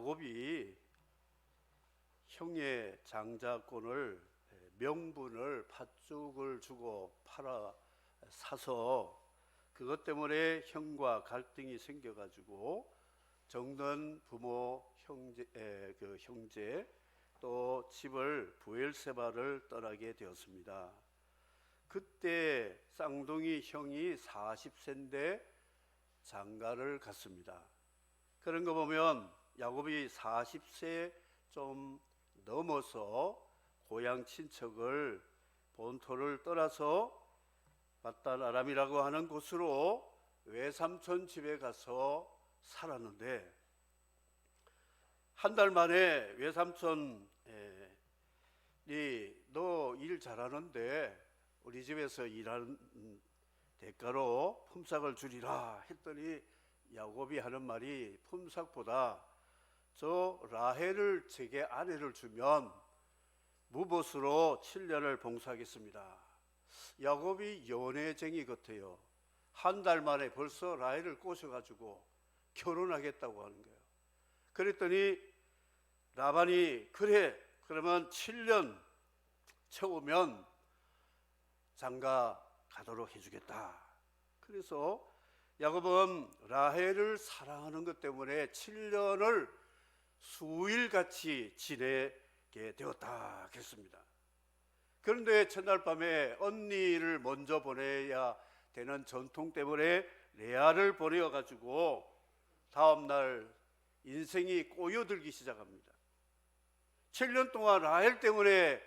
야곱이 형의 장자권을 명분을 팥죽을 주고 팔아 사서 그것 때문에 형과 갈등이 생겨가지고 정든 부모 형제 또 집을 브엘세바를 떠나게 되었습니다. 그때 쌍둥이 형이 40세인데 장가를 갔습니다. 그런 거 보면 야곱이 40세 좀 넘어서 고향 친척을 본토를 떠나서 밧단 아람이라고 하는 곳으로 외삼촌 집에 가서 살았는데 한 달 만에 외삼촌이 너 일 잘하는데 우리 집에서 일하는 대가로 품삯을 주리라 했더니 야곱이 하는 말이 품삯보다 저 라헬을 제게 아내를 주면 무봇으로 7년을 봉사하겠습니다. 야곱이 연애쟁이 같아요. 한 달 만에 벌써 라헬을 꼬셔가지고 결혼하겠다고 하는 거예요. 그랬더니 라반이 그래 그러면 7년 채우면 장가 가도록 해주겠다. 그래서 야곱은 라헬을 사랑하는 것 때문에 7년을 수일같이 지내게 되었다 그랬습니다. 그런데 첫날 밤에 언니를 먼저 보내야 되는 전통 때문에 레아를 보내어가지고 다음날 인생이 꼬여들기 시작합니다. 7년 동안 라헬 때문에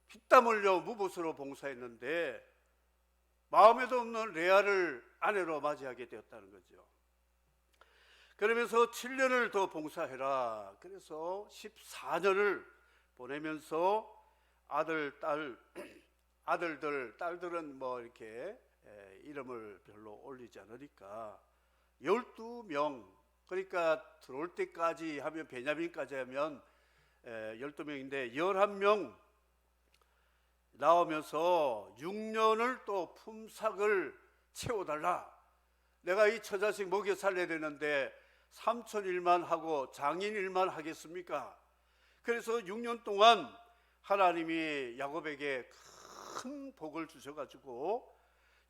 피땀 흘려 무봇으로 봉사했는데 마음에도 없는 레아를 아내로 맞이하게 되었다는 거죠. 그러면서 7년을 더 봉사해라. 그래서 14년을 보내면서 아들들, 딸들은 뭐 이렇게 이름을 별로 올리지 않으니까 12명, 그러니까 들어올 때까지 하면 베냐민까지 하면 12명인데 11명 나오면서 6년을 또 품삯을 채워달라. 내가 이 처자식 먹여 살려야 되는데 삼촌 일만 하고 장인 일만 하겠습니까? 그래서 6년 동안 하나님이 야곱에게 큰 복을 주셔가지고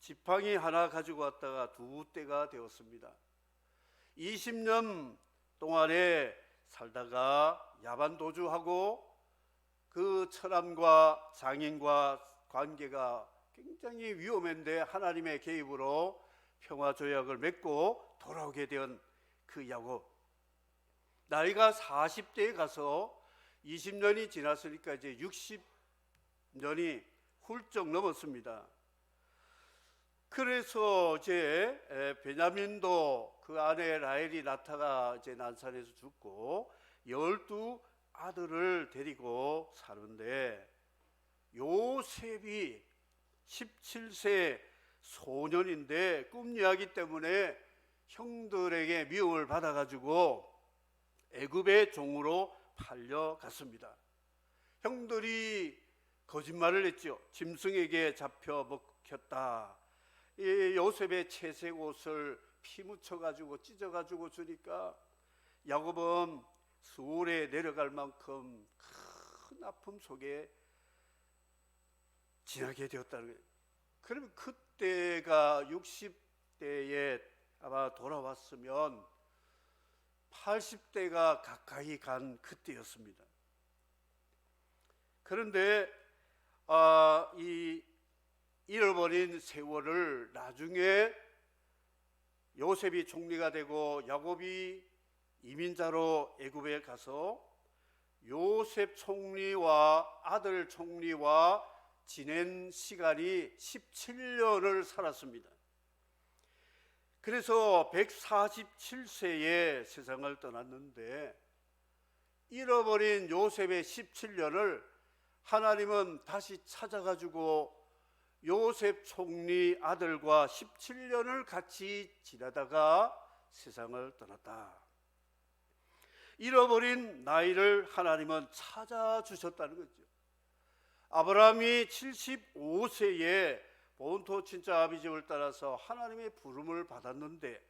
지팡이 하나 가지고 왔다가 두 떼가 되었습니다. 20년 동안에 살다가 야반도주하고 그 처남과 장인과 관계가 굉장히 위험했는데 하나님의 개입으로 평화조약을 맺고 돌아오게 된 그 야곱. 나이가 40대에 가서 20년이 지났으니까 이제 60년이 훌쩍 넘었습니다. 그래서 이제 베냐민도 그 아내 라헬이 낳다가 이제 난산에서 죽고 12 아들을 데리고 사는데 요셉이 17세 소년인데 꿈 이야기 때문에 형들에게 미움을 받아가지고 애굽의 종으로 팔려갔습니다. 형들이 거짓말을 했죠. 짐승에게 잡혀 먹혔다. 이 요셉의 채색 옷을 피 묻혀가지고 찢어가지고 주니까 야곱은 수월에 내려갈 만큼 큰 아픔 속에 지나게 되었다는 거예요. 그러면 그때가 60대에 아마 돌아왔으면 80대가 가까이 간 그때였습니다. 그런데 이 잃어버린 세월을 나중에 요셉이 총리가 되고 야곱이 이민자로 애굽에 가서 요셉 총리와 아들 총리와 지낸 시간이 17년을 살았습니다. 그래서 147세에 세상을 떠났는데 잃어버린 요셉의 17년을 하나님은 다시 찾아가지고 요셉 총리 아들과 17년을 같이 지내다가 세상을 떠났다. 잃어버린 나이를 하나님은 찾아주셨다는 거죠. 아브라함이 75세에 본토 친척 아비 집을 따라서 하나님의 부름을 받았는데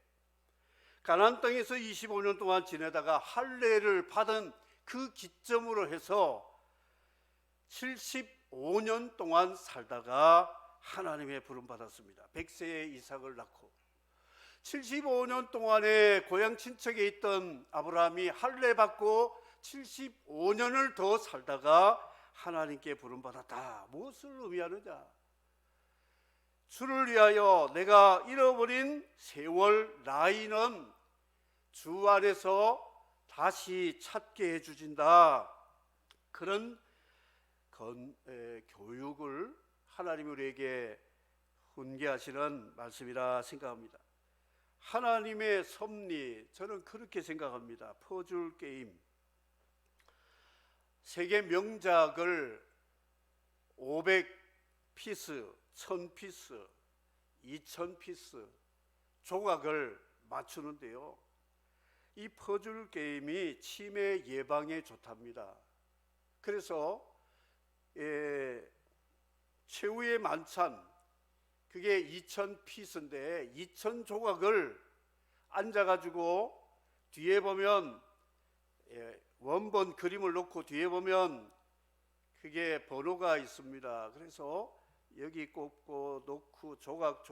가나안 땅에서 25년 동안 지내다가 할례를 받은 그 기점으로 해서 75년 동안 살다가 하나님의 부름 받았습니다. 100세에 이삭을 낳고 75년 동안에 고향 친척에 있던 아브라함이 할례 받고 75년을 더 살다가 하나님께 부름 받았다. 무엇을 의미하느냐? 주를 위하여 내가 잃어버린 세월 나이는 주 안에서 다시 찾게 해주신다. 그런 교육을 하나님이 우리에게 훈계하시는 말씀이라 생각합니다. 하나님의 섭리, 저는 그렇게 생각합니다. 퍼즐 게임, 세계 명작을 500피스, 1000피스, 2000피스 조각을 맞추는데요, 이 퍼즐 게임이 치매 예방에 좋답니다. 그래서 최후의 만찬, 그게 2000피스인데 2000조각을 앉아가지고 뒤에 보면 원본 그림을 놓고 뒤에 보면 그게 번호가 있습니다. 그래서 여기 꼽고 놓고 조각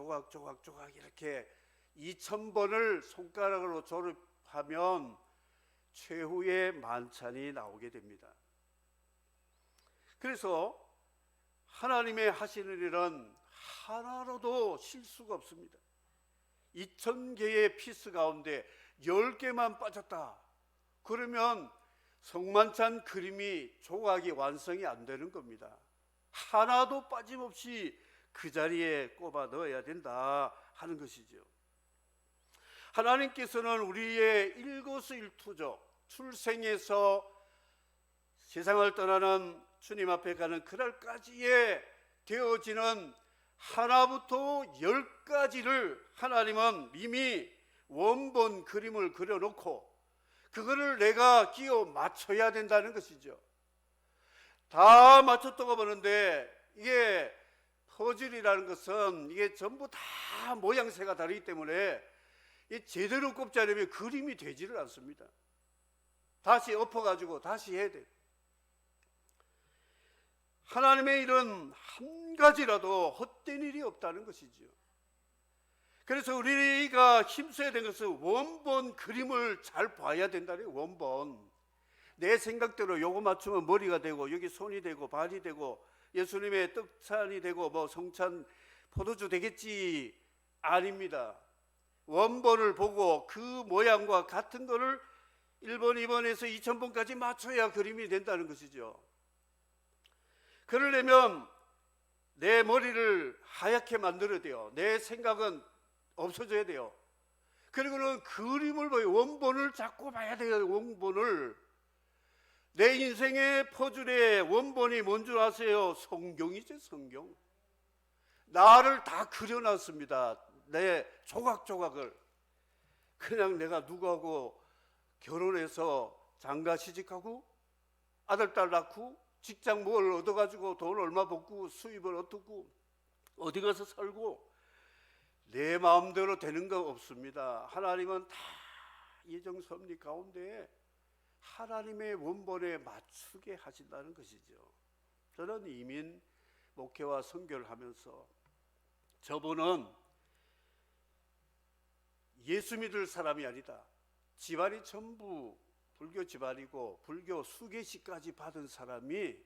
이렇게 2000번을 손가락으로 조립하면 최후의 만찬이 나오게 됩니다. 그래서 하나님의 하시는 일은 하나로도 실수가 없습니다. 2000개의 피스 가운데 10개만 빠졌다. 그러면 성만찬 그림이 조각이 완성이 안 되는 겁니다. 하나도 빠짐없이 그 자리에 꼽아 넣어야 된다 하는 것이죠. 하나님께서는 우리의 일거수일투족, 출생에서 세상을 떠나는 주님 앞에 가는 그날까지에 되어지는 하나부터 10가지를 하나님은 이미 원본 그림을 그려놓고 그거를 내가 끼워 맞춰야 된다는 것이죠. 다 맞췄다고 보는데 이게 퍼즐이라는 것은 이게 전부 다 모양새가 다르기 때문에 제대로 꼽지 않으면 그림이 되지를 않습니다. 다시 엎어가지고 다시 해야 돼요. 하나님의 일은 한 가지라도 헛된 일이 없다는 것이죠. 그래서 우리가 힘써야 되는 것은 원본 그림을 잘 봐야 된다는 거예요. 원본. 내 생각대로 요거 맞추면 머리가 되고 여기 손이 되고 발이 되고 예수님의 떡찬이 되고 뭐 성찬 포도주 되겠지, 아닙니다. 원본을 보고 그 모양과 같은 거를 1번, 2번에서 2000번까지 맞춰야 그림이 된다는 것이죠. 그러려면 내 머리를 하얗게 만들어야 돼요. 내 생각은 없어져야 돼요. 그리고는 그림을 봐요. 원본을 자꾸 봐야 돼요. 원본을. 내 인생의 퍼즐의 원본이 뭔 줄 아세요? 성경이죠. 성경. 나를 다 그려놨습니다. 내 조각조각을. 그냥 내가 누구하고 결혼해서 장가 시집하고 아들 딸 낳고 직장 뭘 얻어가지고 돈 얼마 벌고 수입을 어떻고 어디 가서 살고 내 마음대로 되는 거 없습니다. 하나님은 다 예정 섭리 가운데 하나님의 원본에 맞추게 하신다는 것이죠. 저는 이민 목회와 선교를 하면서 저분은 예수 믿을 사람이 아니다. 집안이 전부 불교 집안이고 불교 수계시까지 받은 사람이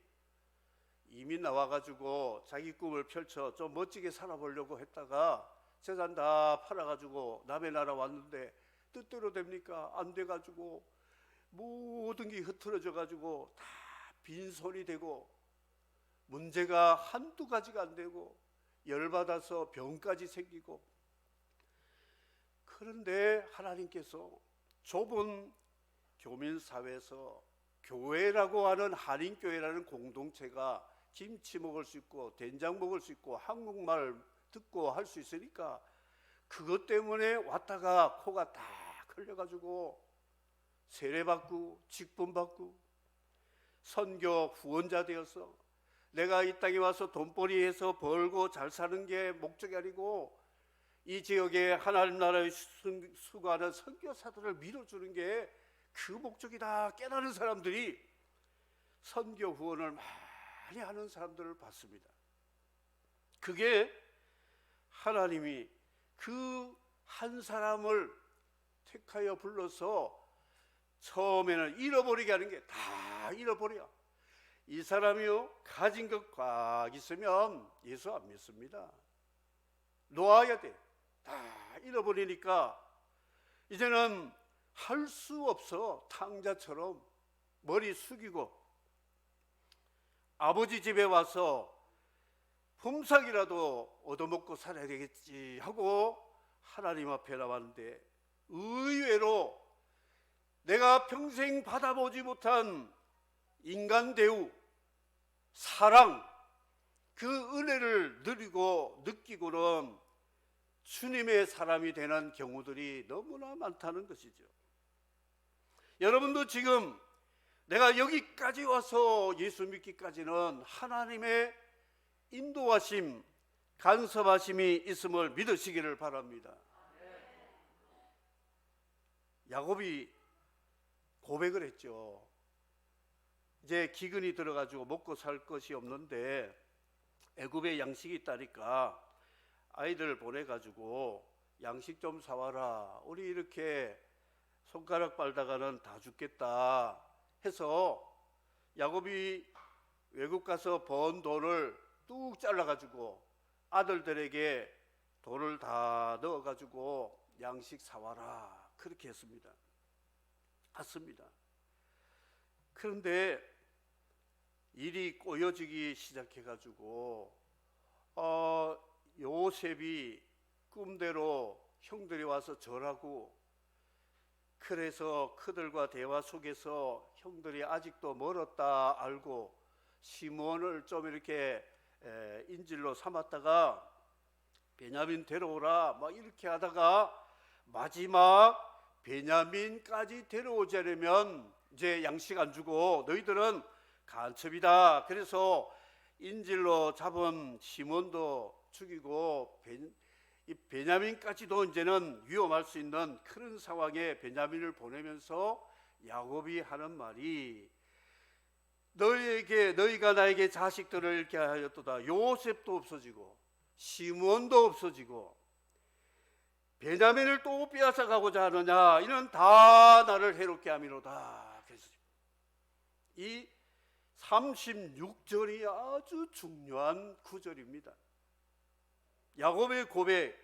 이민 나와가지고 자기 꿈을 펼쳐 좀 멋지게 살아보려고 했다가 재산 다 팔아가지고 남의 나라 왔는데 뜻대로 됩니까? 안 돼가지고 모든 게 흐트러져가지고 다 빈손이 되고 문제가 한두 가지가 안 되고 열받아서 병까지 생기고. 그런데 하나님께서 좁은 교민사회에서 교회라고 하는 한인교회라는 공동체가 김치 먹을 수 있고 된장 먹을 수 있고 한국말 듣고 할 수 있으니까 그것 때문에 왔다가 코가 딱 흘려가지고 세례받고 직분받고 선교 후원자 되어서 내가 이 땅에 와서 돈벌이해서 벌고 잘 사는 게 목적이 아니고 이 지역에 하나님 나라에 수고하는 선교사들을 밀어주는 게 그 목적이다 깨달은 사람들이 선교 후원을 많이 하는 사람들을 봤습니다. 그게 하나님이 그 한 사람을 택하여 불러서 처음에는 잃어버리게 하는 게 다 잃어버려. 이 사람이요 가진 것 꽉 있으면 예수 안 믿습니다. 놓아야 돼. 다 잃어버리니까 이제는 할 수 없어. 탕자처럼 머리 숙이고 아버지 집에 와서 품삯이라도 얻어먹고 살아야 되겠지 하고 하나님 앞에 나왔는데, 의외로 내가 평생 받아보지 못한 인간 대우, 사랑, 그 은혜를 누리고 느끼고는 주님의 사람이 되는 경우들이 너무나 많다는 것이죠. 여러분도 지금 내가 여기까지 와서 예수 믿기까지는 하나님의 인도하심, 간섭하심이 있음을 믿으시기를 바랍니다. 야곱이 고백을 했죠. 이제 기근이 들어가지고 먹고 살 것이 없는데 애굽에 양식이 있다니까 아이들 보내가지고 양식 좀 사와라. 우리 이렇게 손가락 빨다가는 다 죽겠다 해서 야곱이 외국 가서 번 돈을 뚝 잘라가지고 아들들에게 돈을 다 넣어가지고 양식 사와라 그렇게 했습니다. 갔습니다. 그런데 일이 꼬여지기 시작해가지고 요셉이 꿈대로 형들이 와서 절하고, 그래서 그들과 대화 속에서 형들이 아직도 멀었다 알고 시몬을 좀 이렇게 인질로 삼았다가 베냐민 데려오라 막 이렇게 하다가 마지막 베냐민까지 데려오자려면 이제 양식 안 주고 너희들은 간첩이다. 그래서 인질로 잡은 시몬도 죽이고 이 베냐민까지도 이제는 위험할 수 있는 그런 상황에 베냐민을 보내면서 야곱이 하는 말이, 너희가 나에게 자식들을 잃게 하였도다. 요셉도 없어지고 시몬도 없어지고 베냐민을 또 빼앗아 가고자 하느냐. 이는 다 나를 해롭게 함이로다. 그래서 이 36절이 아주 중요한 구절입니다. 야곱의 고백,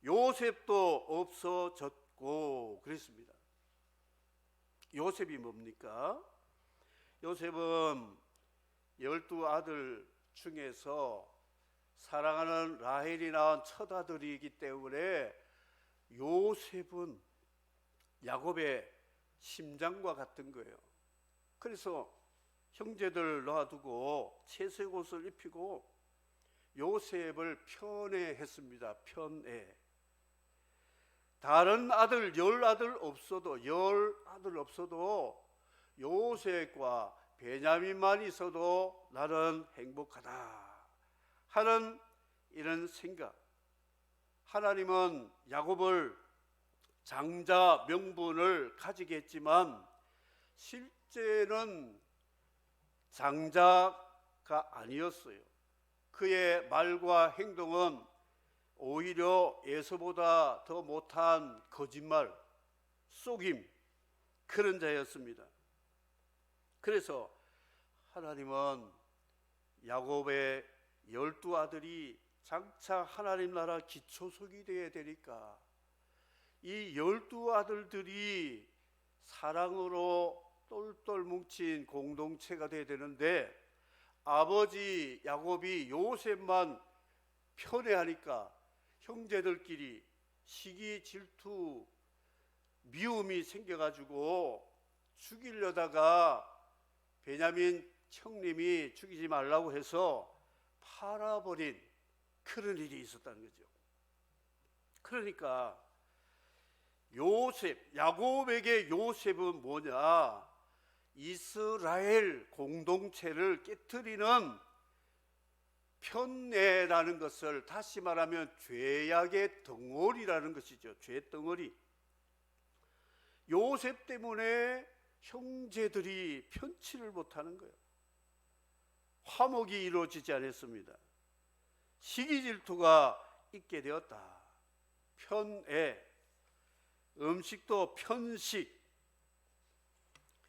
요셉도 없어졌고 그랬습니다. 요셉이 뭡니까? 요셉은 12 아들 중에서 사랑하는 라헬이 낳은 첫 아들이기 때문에 요셉은 야곱의 심장과 같은 거예요. 그래서 형제들 놔두고 채색 옷을 입히고 요셉을 편애했습니다. 편애. 다른 아들 10아들 없어도 요셉과 베냐민만 있어도 나는 행복하다 하는 이런 생각. 하나님은 야곱을 장자 명분을 가지게 했지만 실제는 장자가 아니었어요. 그의 말과 행동은 오히려 에서보다 더 못한 거짓말, 속임, 그런 자였습니다. 그래서 하나님은 야곱의 12 아들이 장차 하나님 나라 기초석이 되어야 되니까 이 12 아들들이 사랑으로 똘똘 뭉친 공동체가 되어야 되는데, 아버지 야곱이 요셉만 편애하니까 형제들끼리 시기, 질투, 미움이 생겨가지고 죽이려다가 베냐민 형님이 죽이지 말라고 해서 팔아버린 그런 일이 있었다는 거죠. 그러니까 야곱에게 요셉은 뭐냐? 이스라엘 공동체를 깨트리는 편애라는 것을 다시 말하면 죄악의 덩어리라는 것이죠. 죄 덩어리. 요셉 때문에 형제들이 편치를 못하는 거예요. 화목이 이루어지지 않았습니다. 시기 질투가 있게 되었다. 편애, 음식도 편식,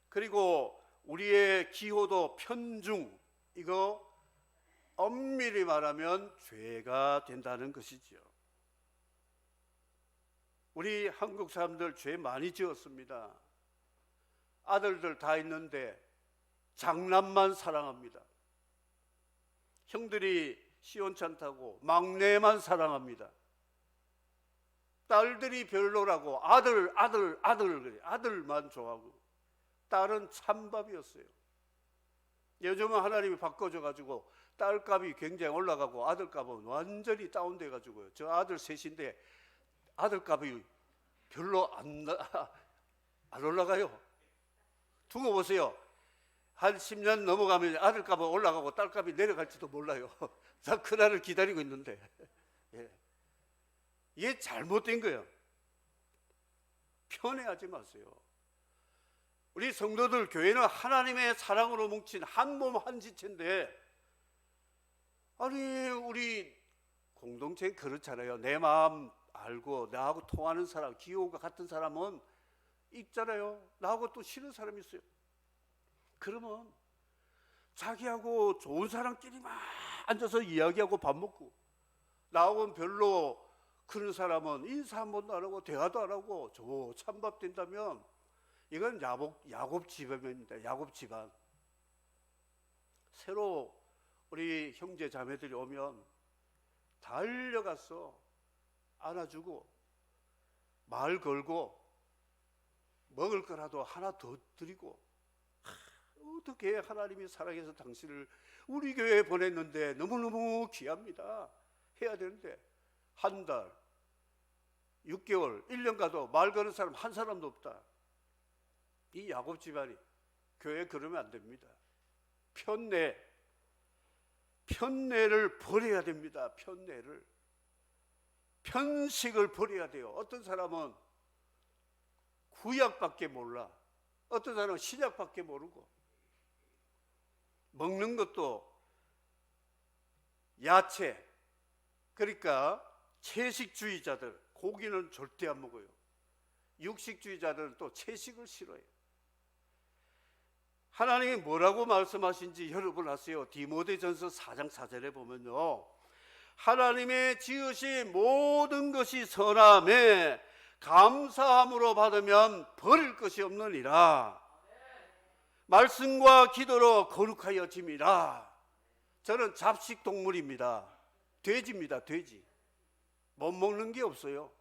그리고 우리의 기호도 편중, 이거 엄밀히 말하면 죄가 된다는 것이죠. 우리 한국 사람들 죄 많이 지었습니다. 아들들 다 있는데 장남만 사랑합니다. 형들이 시원찮다고 막내만 사랑합니다. 딸들이 별로라고 아들만 좋아하고 딸은 찬밥이었어요. 요즘은 하나님이 바꿔줘가지고 딸값이 굉장히 올라가고 아들값은 완전히 다운돼가지고요. 저 아들 셋인데 아들값이 별로 안 올라가요. 두고 보세요. 한 10년 넘어가면 아들값은 올라가고 딸값이 내려갈지도 몰라요. 나 그날을 기다리고 있는데. 예. 이게 잘못된 거예요. 편애하지 마세요. 우리 성도들, 교회는 하나님의 사랑으로 뭉친 한 몸 한 지체인데, 아니 우리 공동체 그렇잖아요. 내 마음 알고 나하고 통하는 사람, 기호가 같은 사람은 있잖아요. 나하고 또 싫은 사람이 있어요. 그러면 자기하고 좋은 사람끼리만 앉아서 이야기하고 밥 먹고, 나하고는 별로 그런 사람은 인사 한 번도 안 하고 대화도 안 하고 저 찬밥 된다면 이건 야곱 집안입니다. 야곱 집안. 새로 우리 형제 자매들이 오면 달려가서 안아주고 말 걸고 먹을 거라도 하나 더 드리고, 어떻게 하나님이 사랑해서 당신을 우리 교회에 보냈는데 너무너무 귀합니다 해야 되는데, 한 달, 6개월, 1년 가도 말 거는 사람 한 사람도 없다. 이 야곱 집안이 교회에 그러면 안 됩니다. 편애를 버려야 됩니다. 편식을 버려야 돼요. 어떤 사람은 구약밖에 몰라. 어떤 사람은 신약밖에 모르고, 먹는 것도 야채, 그러니까 채식주의자들 고기는 절대 안 먹어요. 육식주의자들은 또 채식을 싫어해요. 하나님이 뭐라고 말씀하신지 여러분 아세요? 디모데전서 4장 4절에 보면요, 하나님의 지으신 모든 것이 선함에 감사함으로 받으면 버릴 것이 없느니라. 말씀과 기도로 거룩하여 짐이라. 저는 잡식 동물입니다. 돼지입니다. 돼지. 못 먹는 게 없어요.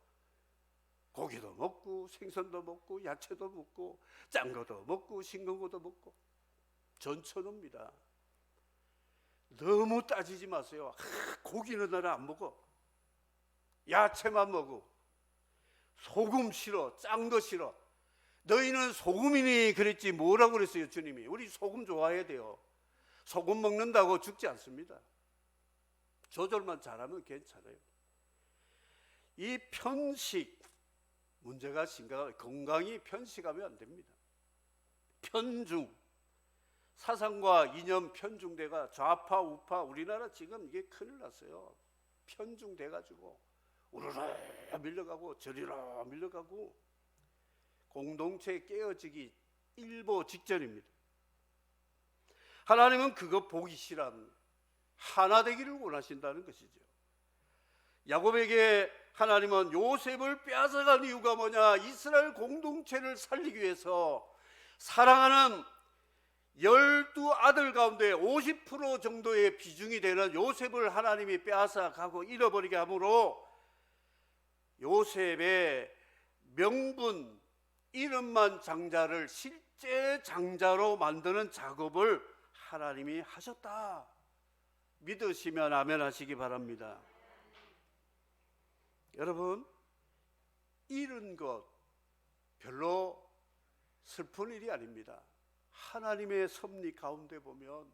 고기도 먹고 생선도 먹고 야채도 먹고 짠 거도 먹고 싱거운 것도 먹고 전천후입니다. 너무 따지지 마세요. 고기는 나는 안 먹어. 야채만 먹어. 소금 싫어. 짠 거 싫어. 너희는 소금이니 그랬지 뭐라고 그랬어요 주님이. 우리 소금 좋아해야 돼요. 소금 먹는다고 죽지 않습니다. 조절만 잘하면 괜찮아요. 이 편식 문제가 심각해요. 건강이 편식하면 안 됩니다. 편중, 사상과 이념 편중돼가 좌파 우파, 우리나라 지금 이게 큰일 났어요. 편중돼가지고 우르르 밀려가고 저리로 밀려가고 공동체 깨어지기 일보 직전입니다. 하나님은 그거 보기 싫어합니다. 하나 되기를 원하신다는 것이죠. 야곱에게 하나님은 요셉을 빼앗아간 이유가 뭐냐? 이스라엘 공동체를 살리기 위해서 사랑하는 12아들 가운데 50% 정도의 비중이 되는 요셉을 하나님이 빼앗아가고 잃어버리게 함으로 요셉의 명분, 이름만 장자를 실제 장자로 만드는 작업을 하나님이 하셨다. 믿으시면 아멘 하시기 바랍니다. 여러분, 잃은 것 별로 슬픈 일이 아닙니다. 하나님의 섭리 가운데 보면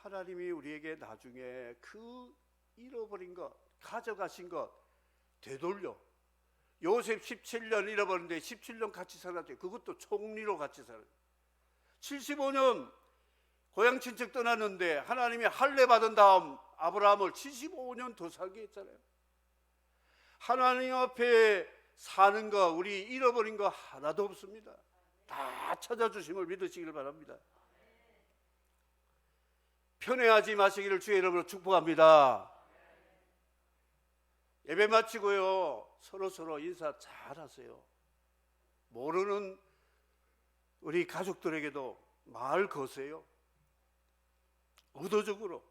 하나님이 우리에게 나중에 그 잃어버린 것, 가져가신 것 되돌려. 요셉 17년 잃어버렸는데 17년 같이 살았대요. 그것도 총리로 같이 살았어요. 75년 고향 친척 떠났는데 하나님이 할례 받은 다음 아브라함을 75년 더 살게 했잖아요. 하나님 앞에 사는 거, 우리 잃어버린 거 하나도 없습니다. 다 찾아주심을 믿으시길 바랍니다. 편애하지 마시기를 주의 이름으로 축복합니다. 예배 마치고요, 서로 인사 잘하세요. 모르는 우리 가족들에게도 말 거세요. 의도적으로.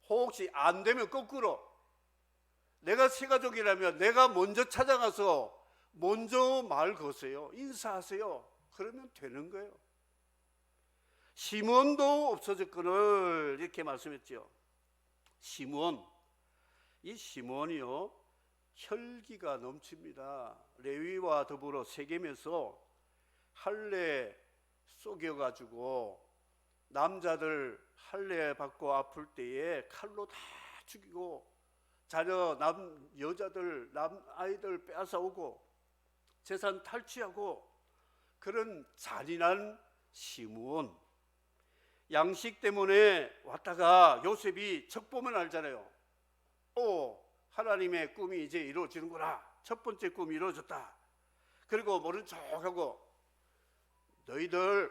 혹시 안 되면 거꾸로, 내가 새가족이라면 내가 먼저 찾아가서 먼저 말 거세요. 인사하세요. 그러면 되는 거예요. 시므온도 없어졌거늘 이렇게 말씀했죠. 시므온, 이 시므온이요 혈기가 넘칩니다. 레위와 더불어 세겜에서 할례 속여가지고 남자들 할례 받고 아플 때에 칼로 다 죽이고 자녀 여자들 아이들 빼앗아오고 재산 탈취하고 그런 잔인한 시므온. 양식 때문에 왔다가 요셉이 척 보면 알잖아요. 하나님의 꿈이 이제 이루어지는구나. 첫 번째 꿈이 이루어졌다. 그리고 모른 척하고 너희들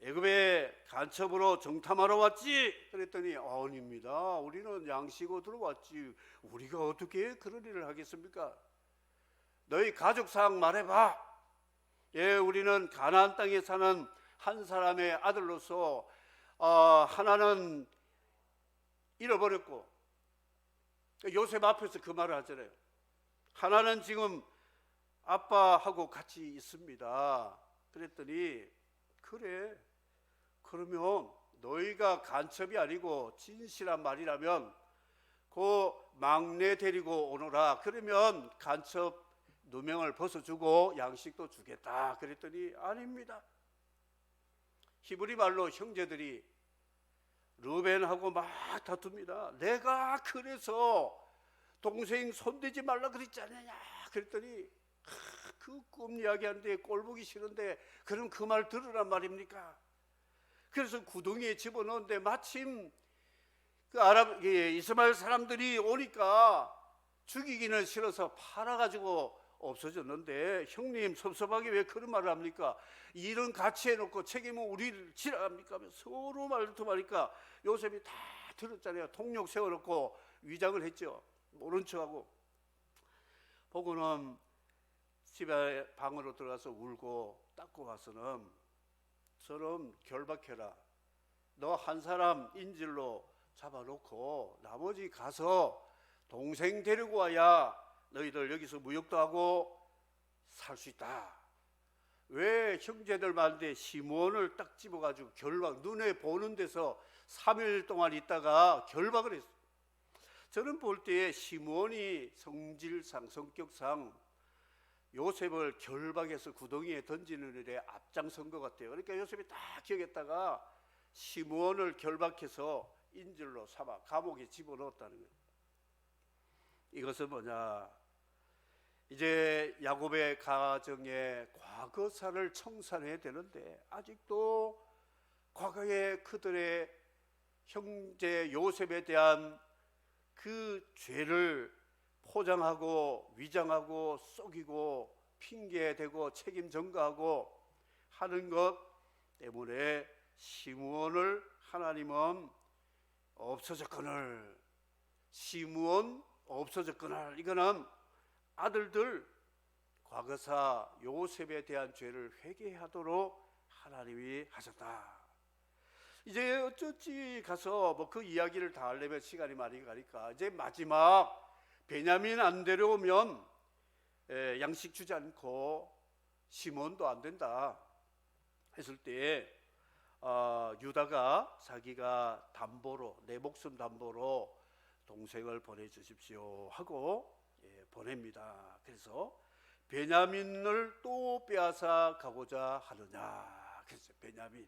애굽에 간첩으로 정탐하러 왔지? 그랬더니 아닙니다. 우리는 양식으로 들어왔지. 우리가 어떻게 그런 일을 하겠습니까? 너희 가족사항 말해봐. 예, 우리는 가나안 땅에 사는 한 사람의 아들로서 하나는 잃어버렸고, 요셉 앞에서 그 말을 하잖아요. 하나는 지금 아빠하고 같이 있습니다. 그랬더니 그래, 그러면 너희가 간첩이 아니고 진실한 말이라면 그 막내 데리고 오너라. 그러면 간첩 누명을 벗어주고 양식도 주겠다. 그랬더니 아닙니다. 히브리 말로 형제들이 르벤하고 막 다툽니다. 내가 그래서 동생 손대지 말라 그랬지 않느냐. 그랬더니 그 꿈 이야기하는데 꼴보기 싫은데 그럼 그 말 들으란 말입니까? 그래서 구덩이에 집어넣는데 마침 그 이스마엘 사람들이 오니까 죽이기는 싫어서 팔아가지고 없어졌는데, 형님 섭섭하게 왜 그런 말을 합니까? 일은 같이 해놓고 책임은 우리를 지라 합니까? 서로 말투하니까 요셉이 다 들었잖아요. 통역 세워놓고 위장을 했죠. 모른 척하고. 보고는 집에 방으로 들어가서 울고 닦고 와서는 저럼 결박해라. 너 한 사람 인질로 잡아놓고 나머지 가서 동생 데리고 와야 너희들 여기서 무역도 하고 살 수 있다. 왜 형제들 많은데 시므온을 딱 집어가지고 결박, 눈에 보는 데서 3일 동안 있다가 결박을 했어요. 저는 볼 때에 시므온이 성질상 성격상 요셉을 결박해서 구덩이에 던지는 일에 앞장선 것 같아요. 그러니까 요셉이 딱 기억했다가 시므온을 결박해서 인질로 삼아 감옥에 집어넣었다는 거예요. 이것은 뭐냐? 이제 야곱의 가정의 과거사를 청산해야 되는데 아직도 과거의 그들의 형제 요셉에 대한 그 죄를 포장하고 위장하고 속이고 핑계대고 책임 전가하고 하는 것 때문에 시므온을 하나님은 없어졌거늘, 시므온 없어졌거늘, 이거는 아들들 과거사 요셉에 대한 죄를 회개하도록 하나님이 하셨다. 이제 어쩌지 가서 뭐 그 이야기를 다 하려면 시간이 많이 가니까 이제 마지막 베냐민 안 데려오면 양식 주지 않고 시몬도 안 된다 했을 때 유다가 자기가 담보로, 내 목숨 담보로 동생을 보내주십시오 하고 보냅니다. 그래서 베냐민을 또 빼앗아 가고자 하느냐. 그래서 베냐민,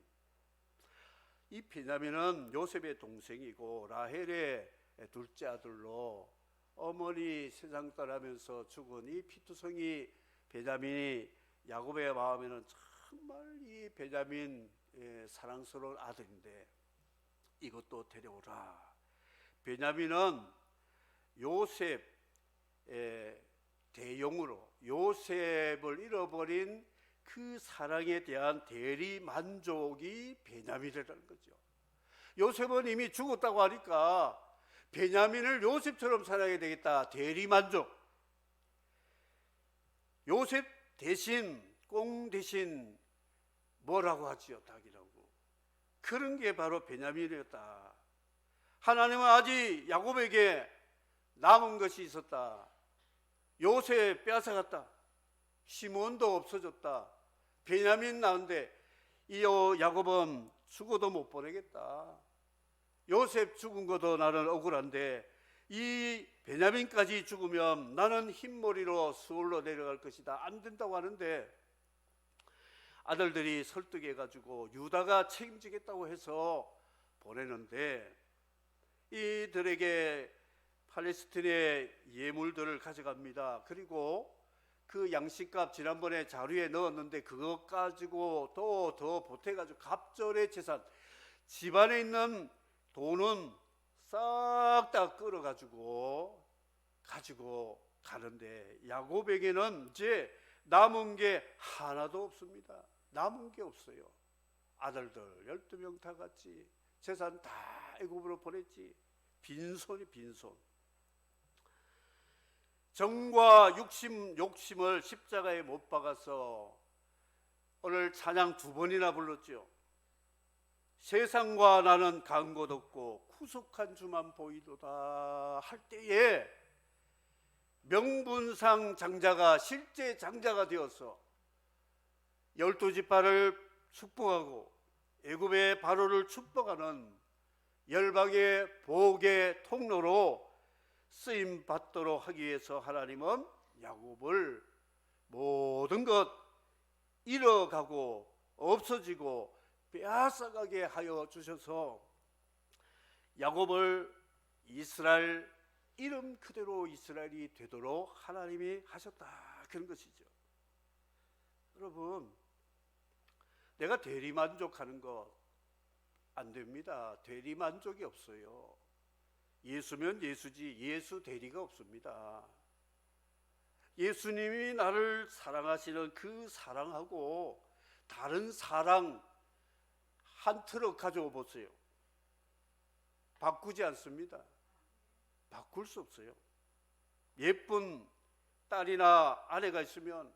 이 베냐민은 요셉의 동생이고 라헬의 둘째 아들로 어머니 세상 떠나면서 죽은 이 피투성이 베냐민이 야곱의 마음에는 정말 이 베냐민 사랑스러운 아들인데 이것도 데려오라. 베냐민은 요셉의 대용으로 요셉을 잃어버린 그 사랑에 대한 대리 만족이 베냐민이라는 거죠. 요셉은 이미 죽었다고 하니까 베냐민을 요셉처럼 사랑해야 되겠다. 대리 만족. 요셉 대신 꽁 대신 뭐라고 하지요? 닭이라고. 그런 게 바로 베냐민이었다. 하나님은 아직 야곱에게 남은 것이 있었다. 요셉 빼앗아갔다. 시몬도 없어졌다. 베냐민 나은데 이 야곱은 죽어도 못 보내겠다. 요셉 죽은 것도 나는 억울한데 이 베냐민까지 죽으면 나는 흰머리로 수월로 내려갈 것이다. 안 된다고 하는데 아들들이 설득해가지고 유다가 책임지겠다고 해서 보내는데 이들에게 팔레스틴의 예물들을 가져갑니다. 그리고 그 양식값 지난번에 자료에 넣었는데 그것 가지고 또 더 보태가지고 갑절의 재산, 집안에 있는 돈은 싹 다 끌어가지고 가지고 가는데 야곱에게는 이제 남은 게 하나도 없습니다. 남은 게 없어요. 아들들 12명 다 같이 재산 다 애굽으로 보냈지. 빈손이 빈손. 정과 욕심을 십자가에 못 박아서 오늘 찬양 2번이나 불렀죠. 세상과 나는 간 곳 없고 구속한 주만 보이도다 할 때에 명분상 장자가 실제 장자가 되어서 12지파를 축복하고 애굽의 바로를 축복하는 열방의 복의 통로로 쓰임 받도록 하기 위해서 하나님은 야곱을 모든 것 잃어가고 없어지고 빼앗아가게 하여 주셔서 야곱을 이스라엘 이름 그대로 이스라엘이 되도록 하나님이 하셨다. 그런 것이죠. 여러분, 내가 대리만족하는 것 안 됩니다. 대리만족이 없어요. 예수면 예수지 예수 대리가 없습니다. 예수님이 나를 사랑하시는 그 사랑하고 다른 사랑 한 트럭 가져오 보세요. 바꾸지 않습니다. 바꿀 수 없어요. 예쁜 딸이나 아내가 있으면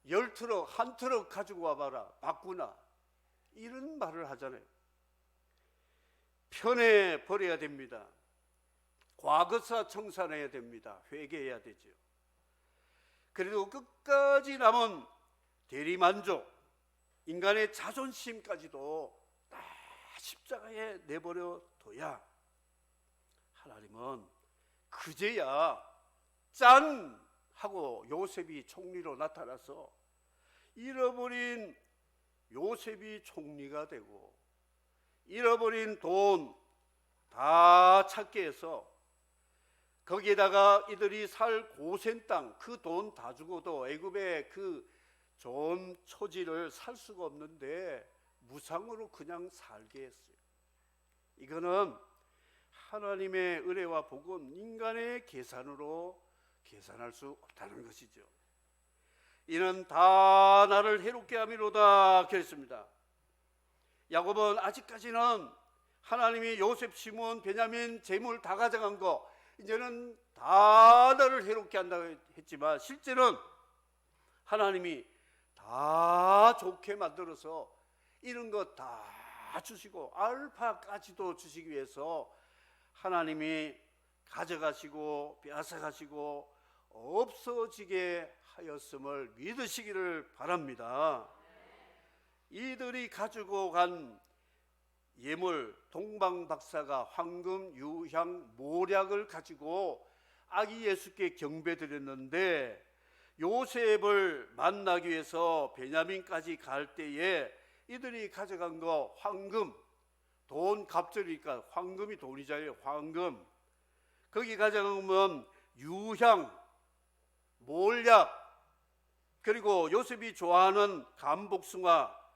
10트럭 한 트럭 가지고 와봐라. 바꾸나. 이런 말을 하잖아요. 편해 버려야 됩니다. 과거사 청산해야 됩니다. 회개해야 되죠. 그래도 끝까지 남은 대리만족, 인간의 자존심까지도 다 십자가에 내버려 둬야 하나님은 그제야 짠 하고 요셉이 총리로 나타나서 잃어버린 요셉이 총리가 되고 잃어버린 돈 다 찾게 해서 거기에다가 이들이 살 고센 땅 그 돈 다 주고도 애굽의 그 좋은 초지를 살 수가 없는데 무상으로 그냥 살게 했어요. 이거는 하나님의 은혜와 복은 인간의 계산으로 계산할 수 없다는 것이죠. 이는 다 나를 해롭게 함이로다 그랬습니다. 야곱은 아직까지는 하나님이 요셉, 시몬, 베냐민 재물 다 가져간 거 이제는 다 나를 해롭게 한다고 했지만 실제는 하나님이 다 좋게 만들어서 이런 거 다 주시고 알파까지도 주시기 위해서 하나님이 가져가시고 빼앗아가시고 없어지게 하였음을 믿으시기를 바랍니다. 이들이 가지고 간 예물 동방박사가 황금, 유향, 모략을 가지고 아기 예수께 경배드렸는데 요셉을 만나기 위해서 베냐민까지 갈 때에 이들이 가져간 거 황금, 돈 갑절이니까 황금이 돈이잖아요. 황금. 거기 가져가면 유향, 몰약, 그리고 요셉이 좋아하는 감복숭아,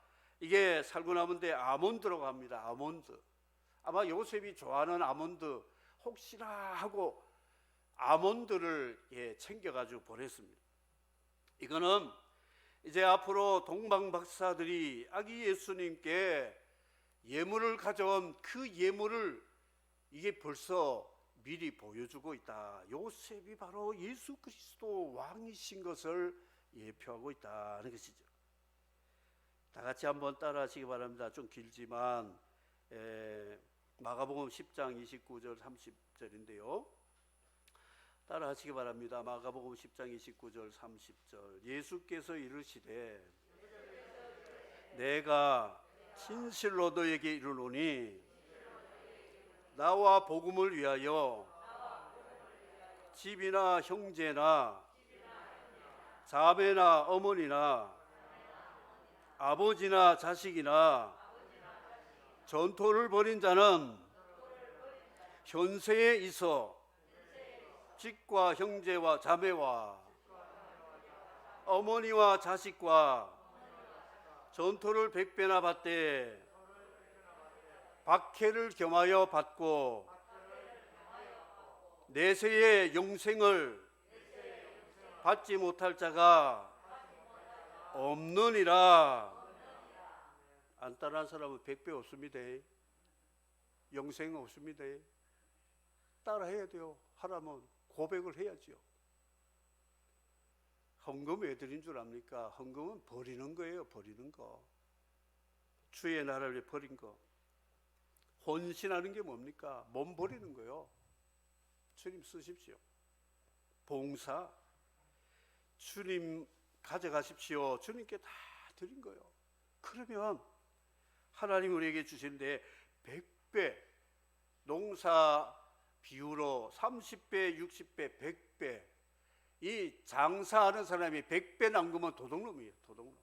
이게 살고 남은데 아몬드라고 합니다. 아몬드. 아마 요셉이 좋아하는 아몬드 혹시나 하고 아몬드를 챙겨가지고 보냈습니다. 이거는 이제 앞으로 동방박사들이 아기 예수님께 예물을 가져온 그 예물을 이게 벌써 미리 보여주고 있다. 요셉이 바로 예수 그리스도 왕이신 것을 예표하고 있다는 것이죠. 다 같이 한번 따라 하시기 바랍니다. 좀 길지만 마가복음 10장 29절 30절인데요. 따라 하시기 바랍니다. 마가복음 10장 29절 30절. 예수께서 이르시되 내가 진실로 너에게 이르노니 나와 복음을 위하여 집이나 형제나 자매나 어머니나 아버지나 자식이나 전토를 벌인 자는 현세에 있어 집과 형제와 자매와 어머니와 자식과 전토를 100배나 받되 박해를 겸하여 받고 내세의 영생을 받지 못할 자가 없느니라. 안 따라한 사람은 100배 없습니다. 영생 없습니다. 따라해야 돼요. 하라면 고백을 해야죠. 헌금 왜 드린 줄 압니까? 헌금은 버리는 거예요. 버리는 거. 주의 나라를 위해 버린 거. 헌신하는 게 뭡니까? 몸 버리는 거요. 주님 쓰십시오. 봉사. 주님 가져가십시오. 주님께 다 드린 거예요. 그러면 하나님 우리에게 주시는데 100배 농사 비율로 30배, 60배, 100배. 이 장사하는 사람이 100배 남기면 도둑놈이에요. 도둑놈.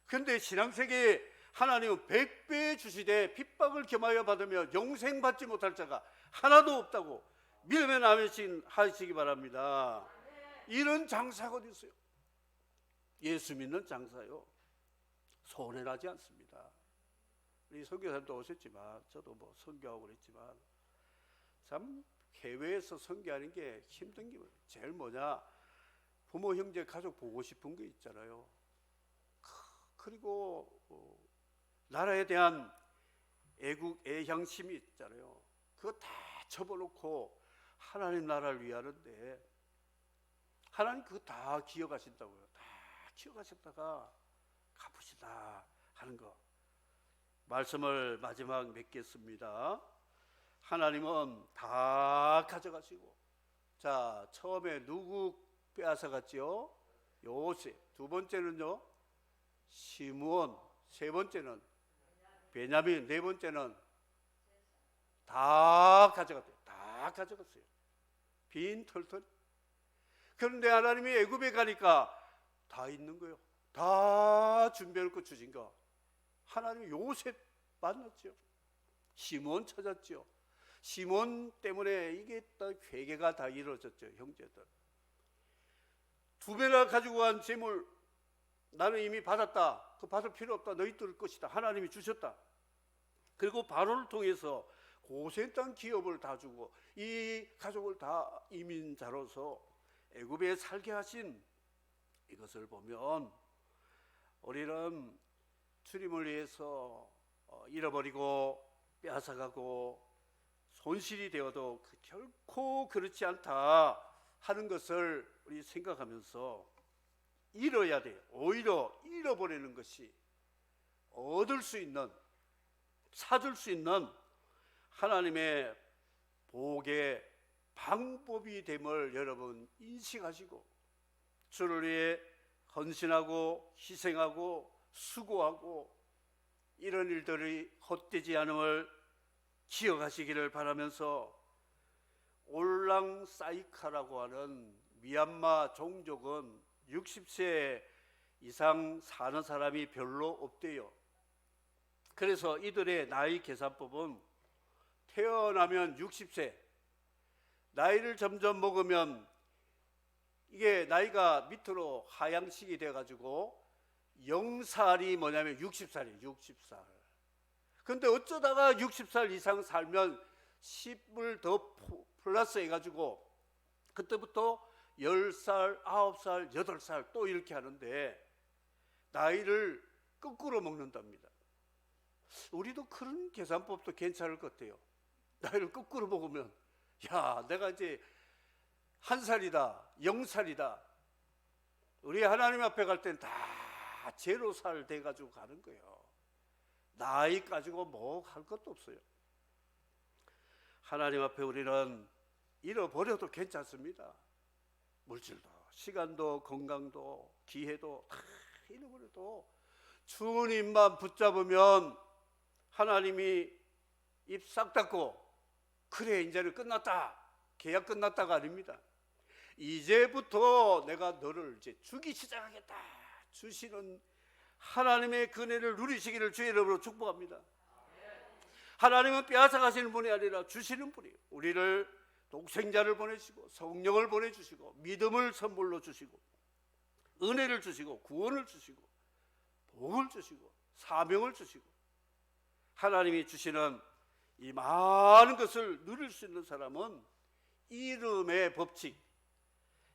그런데 신앙세계에 하나님은 100배 주시되 핍박을 겸하여 받으며 영생 받지 못할 자가 하나도 없다고 믿으면 아멘 하시기 바랍니다. 이런 장사가 어디 있어요? 예수 믿는 장사요. 손해나지 않습니다. 우리 선교사님도 오셨지만 저도 뭐 선교하고 그랬지만 참 해외에서 선교하는 게 힘든 게 제일 뭐냐, 부모 형제 가족 보고 싶은 게 있잖아요. 그리고 나라에 대한 애향심이 있잖아요. 그거 다 접어놓고 하나님 나라를 위하는데 하나님 그거 다 기억하신다고요. 다 기억하셨다가 갚으시다 하는 거. 말씀을 마지막 맺겠습니다. 하나님은 다 가져가시고, 자, 처음에 누구 빼앗아갔지요? 요셉. 두 번째는요, 시므온. 세 번째는 베냐민. 네 번째는 다 가져갔대요. 다 가져갔어요. 빈 털털. 그런데 하나님이 애굽에 가니까 다 있는 거예요. 다 준비해놓고 주신 거. 하나님이 요셉 만났죠. 시몬 찾았죠. 시몬 때문에 이게 또 회개가 다 이루어졌죠. 형제들. 2배나 가지고 간 재물 나는 이미 받았다. 그 받을 필요 없다. 너희들 것이다. 하나님이 주셨다. 그리고 바로를 통해서 고센 땅 기업을 다 주고 이 가족을 다 이민자로서 애굽에 살게 하신 이것을 보면 우리는 주님을 위해서 잃어버리고 빼앗아가고 손실이 되어도 결코 그렇지 않다 하는 것을 우리 생각하면서 잃어야 돼요. 오히려 잃어버리는 것이 얻을 수 있는, 찾을 수 있는 하나님의 복의 방법이 됨을 여러분 인식하시고 주를 위해 헌신하고 희생하고 수고하고 이런 일들이 헛되지 않음을 기억하시기를 바라면서 올랑 사이카라고 하는 미얀마 종족은 60세 이상 사는 사람이 별로 없대요. 그래서 이들의 나이 계산법은 태어나면 60세, 나이를 점점 먹으면 이게 나이가 밑으로 하향식이 돼가지고 0살이 뭐냐면 60살이에요. 60살. 근데 어쩌다가 60살 이상 살면 10을 더 플러스 해가지고 그때부터 10살, 9살, 8살 또 이렇게 하는데 나이를 거꾸로 먹는답니다. 우리도 그런 계산법도 괜찮을 것 같아요. 나이를 거꾸로 먹으면 야, 내가 이제 1살이다, 0살이다. 우리 하나님 앞에 갈 땐 다 0살 돼가지고 가는 거예요. 나이 가지고 뭐 할 것도 없어요. 하나님 앞에 우리는 잃어버려도 괜찮습니다. 물질도, 시간도, 건강도, 기회도 다 잃어버려도 주님만 붙잡으면 하나님이 입 싹 닫고 그래 이제는 끝났다, 계약 끝났다가 아닙니다. 이제부터 내가 너를 이제 주기 시작하겠다 주시는 하나님의 은혜를 누리시기를 주의 이름으로 축복합니다. 하나님은 빼앗아 가시는 분이 아니라 주시는 분이에요. 우리를 독생자를 보내시고 성령을 보내주시고 믿음을 선물로 주시고 은혜를 주시고 구원을 주시고 복을 주시고 사명을 주시고 하나님이 주시는 이 많은 것을 누릴 수 있는 사람은 이름의 법칙,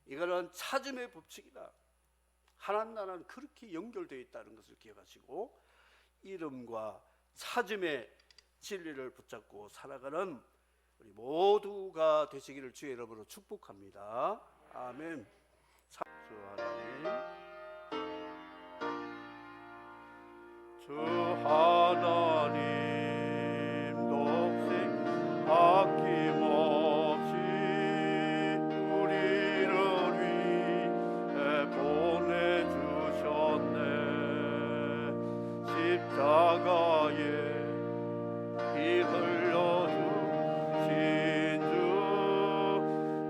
이거는 찾음의 법칙이다. 하나님 나라는 그렇게 연결되어 있다는 것을 기억하시고 이름과 찾음의 진리를 붙잡고 살아가는 우리 모두가 되시기를 주의 이름으로 축복합니다. 아멘. 주 하나님, 주 하나님 독생 아낌없이 우리를 위해 보내주셨네. 십자가에 피 흘려주신 주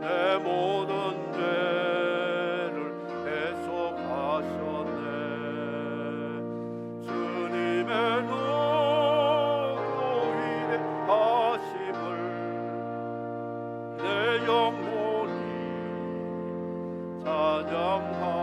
내 모든 죄를 해소하셨네. 주님의 누구 위대하심을 내 영혼이 찬양하네.